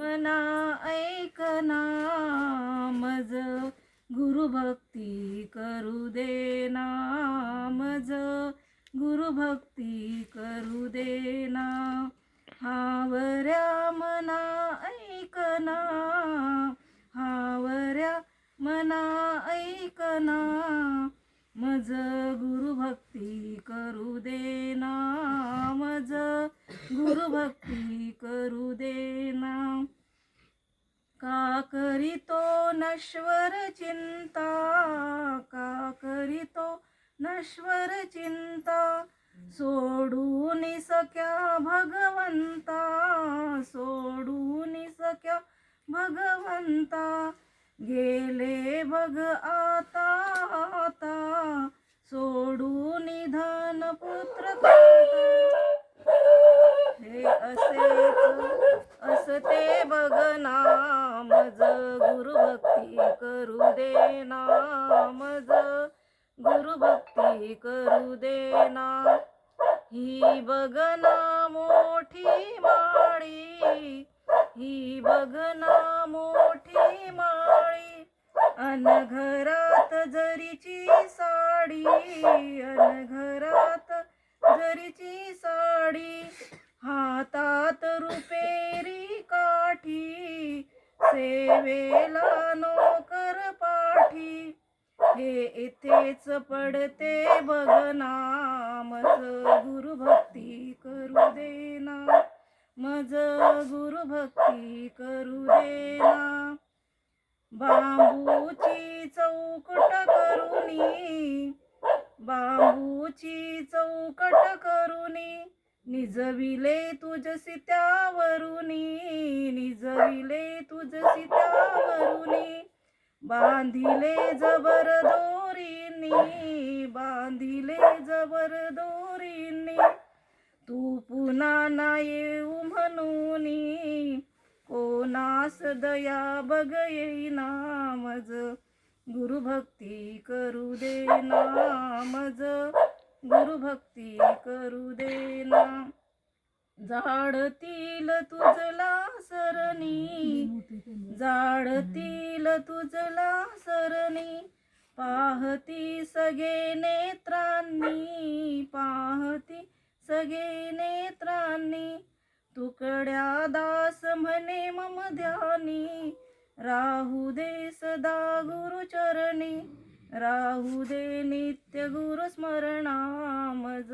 मना ऐकना मज गुरुभक्ती करू देना मज गुरुभक्ती करू देना हावऱ्या मना ऐकना हावऱ्या मना ऐकना मज गुरुभक्ती करू देना मज गुरुभक्ती करू देना का करीतो नश्वर चिंता का करीतो नश्वर चिंता सोडून सख्या भगवंता सोडून सख्या भगवंता गेले बघ आता आता सोडून धन पुत्र हे असेच असते बघना मज गुरुभक्ती करू देना मज गुरुभक्ती करू देना ही बघना मोठी माळी ही बघना मोठी माळी अन घरात जरीची साडी अन घरात जरीची साडी हातात रुपेरी काठी सेवेला नोकर पाठी हे इथेच पडते बघना मज गुरुभक्ती करू देना मज गुरुभक्ती करू देना बांबूची चौकट करुनी बांबूची चौकट करुनी निजविले तुझसी त्यावरुनी निजविले तुझसी त्यावरुनी बांधिले जबर दोरीनी बांधिले जबर दोरीनी तू पुन्हा ना येऊ म्हणूनी कोणास दया बघ येईना मज गुरुभक्ती करू देना मज गुरुभक्ती करू देना झाडतील तुझला सरणी झाडतील तुझला सरणी पाहती सगळे नेत्रांनी पाहती सगळे नेत्रांनी तुकड्या दास म्हणे मम ध्यानी राहू दे सदा गुरुचरणी राहू दे नित्य गुरु स्मरणा मज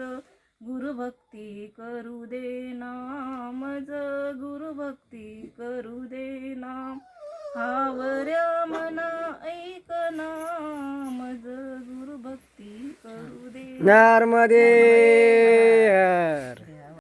गुरुभक्ती करू देना मज गुरुभक्ती करू देना हावऱ्या मना ऐकना मज गुरुभक्ती करू देना नर्मदे हर